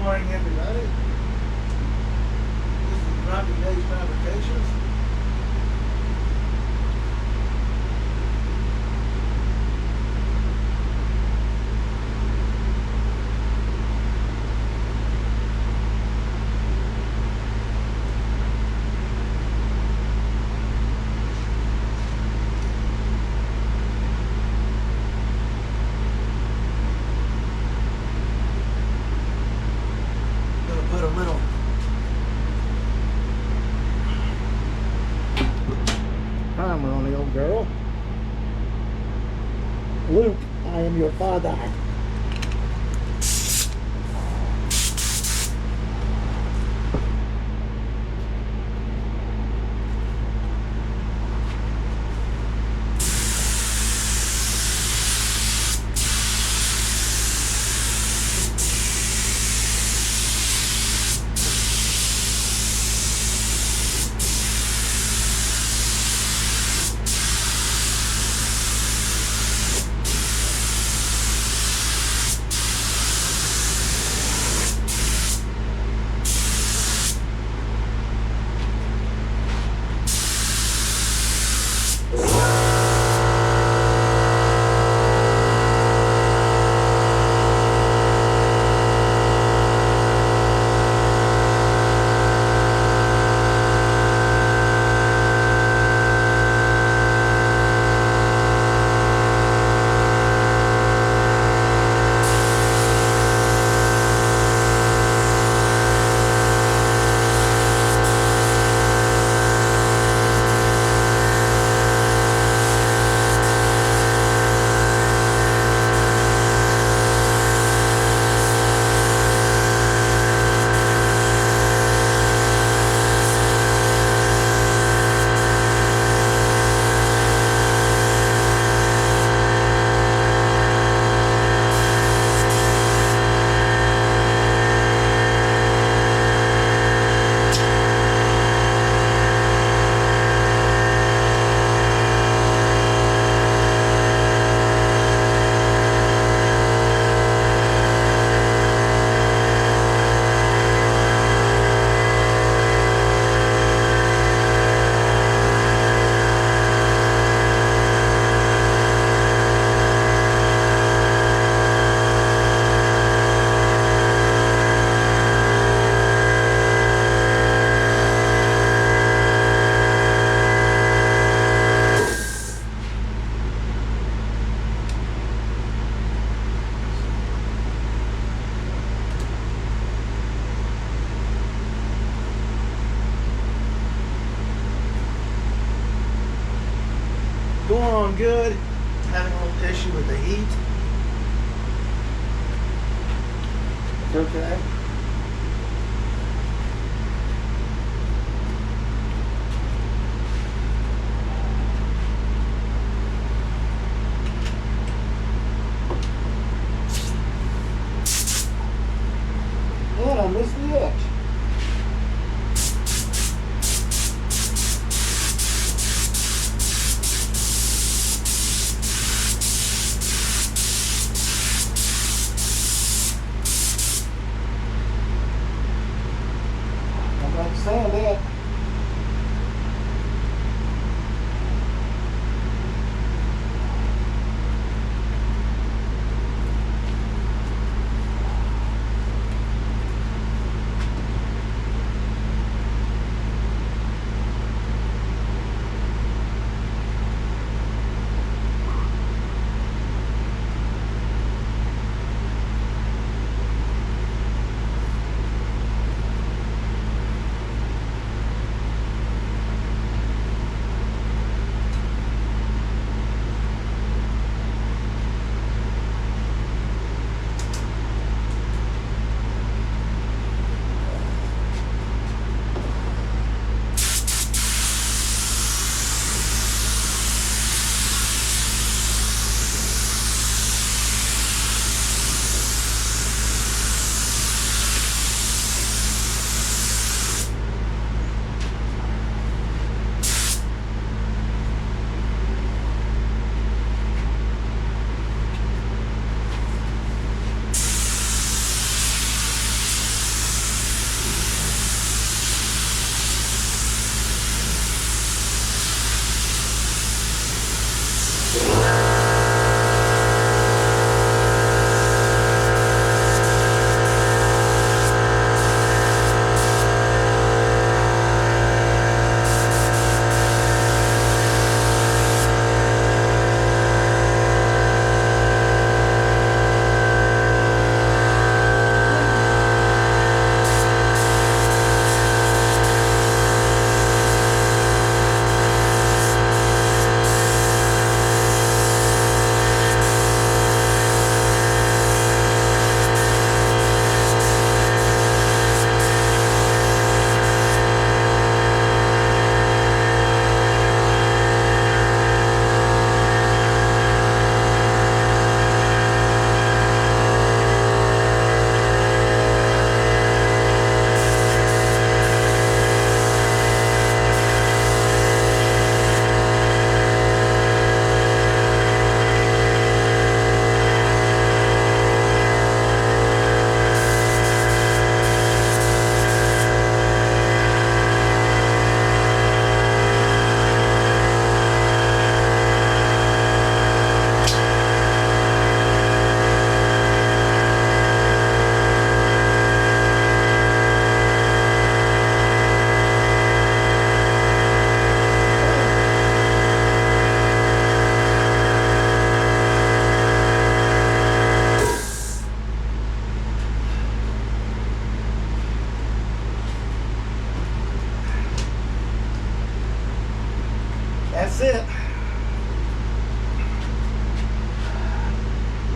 morning, everybody. This is Grumpy Days Fabrications. Gonna put a little primer on the old girl. Luke, I am your father. Going on good. Having a little issue with the heat. It's okay. Man, I missed the edge.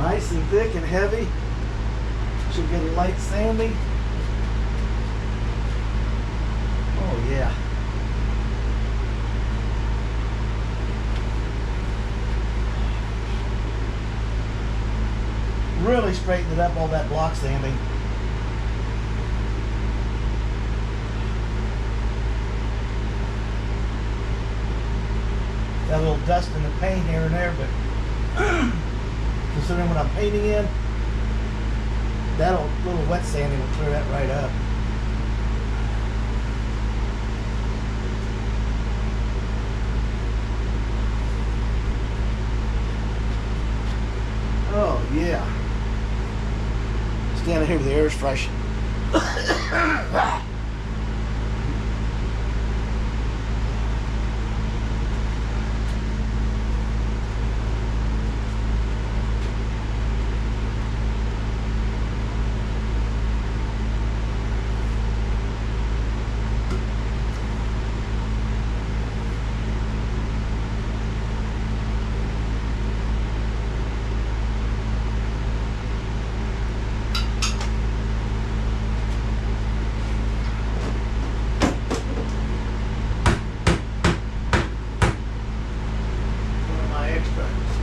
Nice and thick and heavy. Should get a light sandy. Oh yeah. Really straightened it up, all that block sanding. Got a little dust in the paint here and there, but considering what I'm painting in, that little wet sanding will clear that right up. Oh yeah. Standing here with the air is fresh.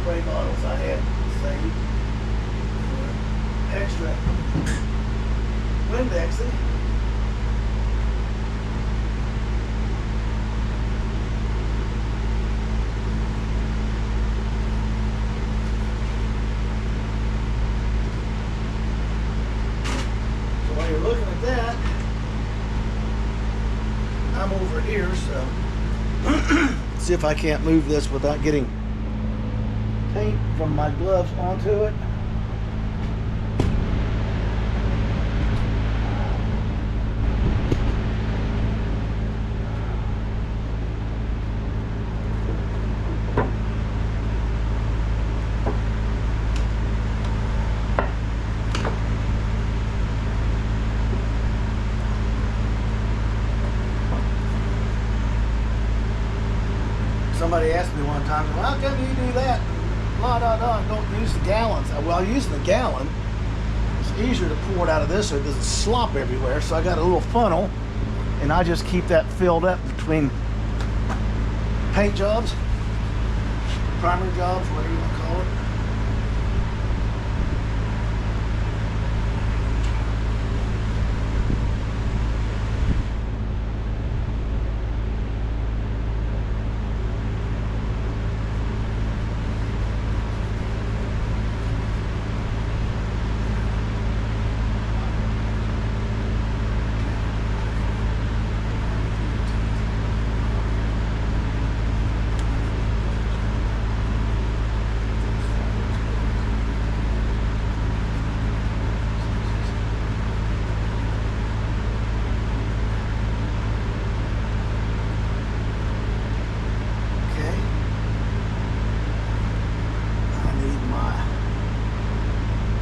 Spray bottles I had saved. Extra Windexing. So while you're looking at that, I'm over here, so see if I can't move this without getting paint from my gloves onto it. Somebody asked me one time, well, how come you do that? Don't use the gallons. Well, using the gallon, it's easier to pour it out of this so it doesn't slop everywhere. So I got a little funnel, and I just keep that filled up between paint jobs, primer jobs, whatever you want to call it.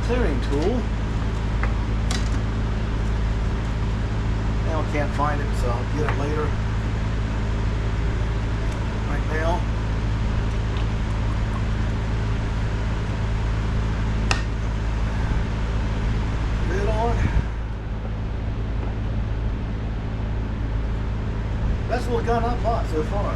Clearing tool. Now I can't find it, so I'll get it later. Right now. Lid on. That's what got up hot so far.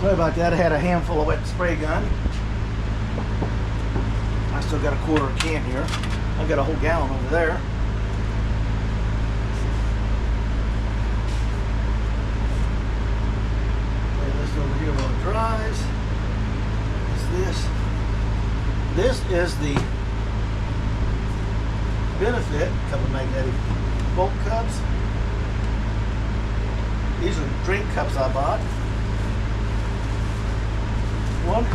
Sorry about that, I had a handful of wet spray gun. I still got a quarter can here. I've got a whole gallon over there. already. Bolt cups. These are drink cups I bought. One.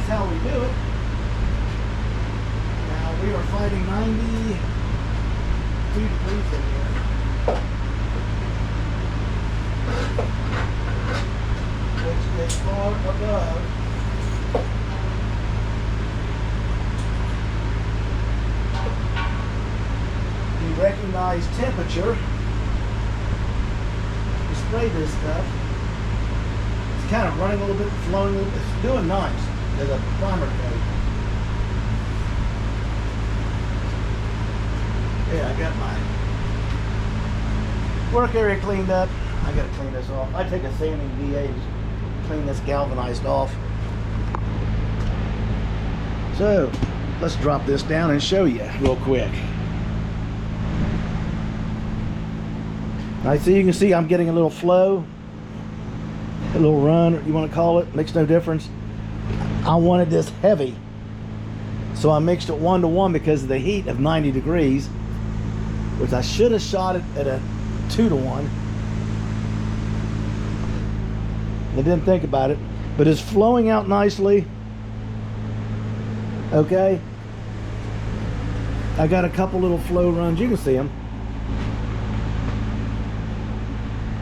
How we do it. Now we are fighting 92 degrees in here. Which is far above the recognized temperature to spray this stuff. It's kind of running a little bit, flowing a little bit. It's doing nice. There's a primer coat. Yeah, I got my work area cleaned up. I gotta clean this off. I take a sanding DA to clean this galvanized off. So, let's drop this down and show you real quick. Alright, so you can see I'm getting a little flow, a little run, you want to call it, makes no difference. I wanted this heavy, so I mixed it 1-to-1 because of the heat of 90 degrees, which I should have shot it at a 2-to-1. I didn't think about it, but it's flowing out nicely. Okay, I got a couple little flow runs, you can see them.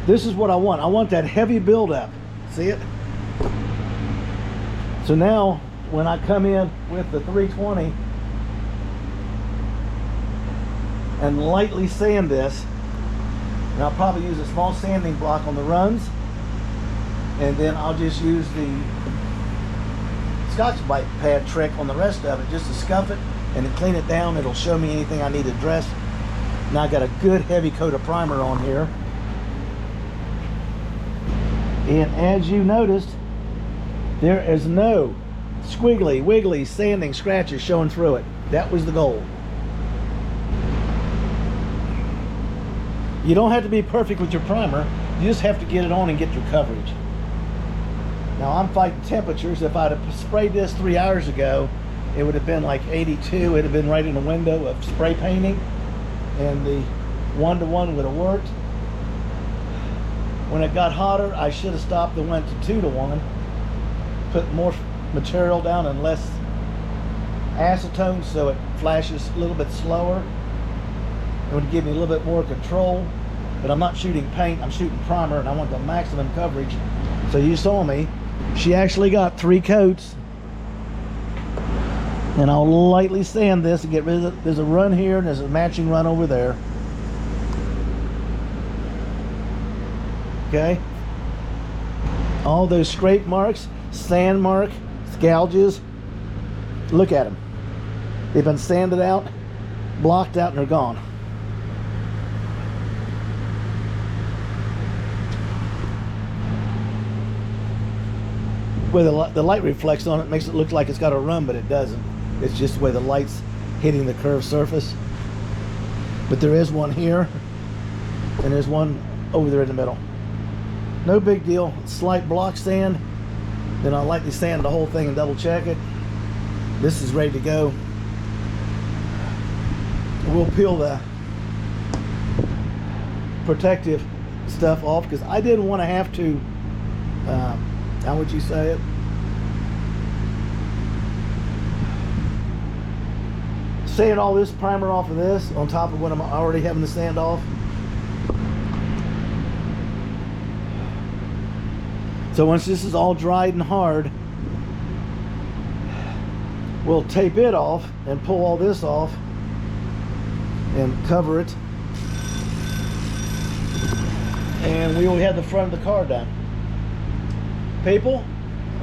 This is what I want. I want that heavy buildup. See it? So now, when I come in with the 320 and lightly sand this, and I'll probably use a small sanding block on the runs, and then I'll just use the Scotch-Brite pad trick on the rest of it, just to scuff it and to clean it down. It'll show me anything I need to address. Now I got a good heavy coat of primer on here. And as you noticed, there is no squiggly, wiggly, sanding scratches showing through it. That was the goal. You don't have to be perfect with your primer. You just have to get it on and get your coverage. Now I'm fighting temperatures. If I'd have sprayed this 3 hours ago, it would have been like 82. It would have been right in the window of spray painting, and the 1-to-1 would have worked. When it got hotter, I should have stopped and went to 2-to-1. Put more material down and less acetone so it flashes a little bit slower. It would give me a little bit more control, but I'm not shooting paint, I'm shooting primer, and I want the maximum coverage. So you saw me, she actually got 3 coats, and I'll lightly sand this to get rid of, there's a run here and there's a matching run over there. Okay, all those scrape marks, sand mark, gouges, look at them. They've been sanded out, blocked out, and they're gone. Where the light reflects on it makes it look like it's got a run, but it doesn't. It's just the way the light's hitting the curved surface. But there is one here, and there's one over there in the middle. No big deal. Slight block sand. Then I'll lightly sand the whole thing and double check it. This is ready to go. We'll peel the protective stuff off because I didn't want to have to, how would you say it? Sand all this primer off of this on top of what I'm already having to sand off. So once this is all dried and hard, we'll tape it off and pull all this off and cover it And we only had the front of the car done. People,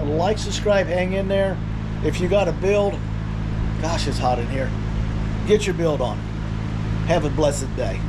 like, subscribe, hang in there. If you got a build, gosh, it's hot in here. Get your build on. Have a blessed day.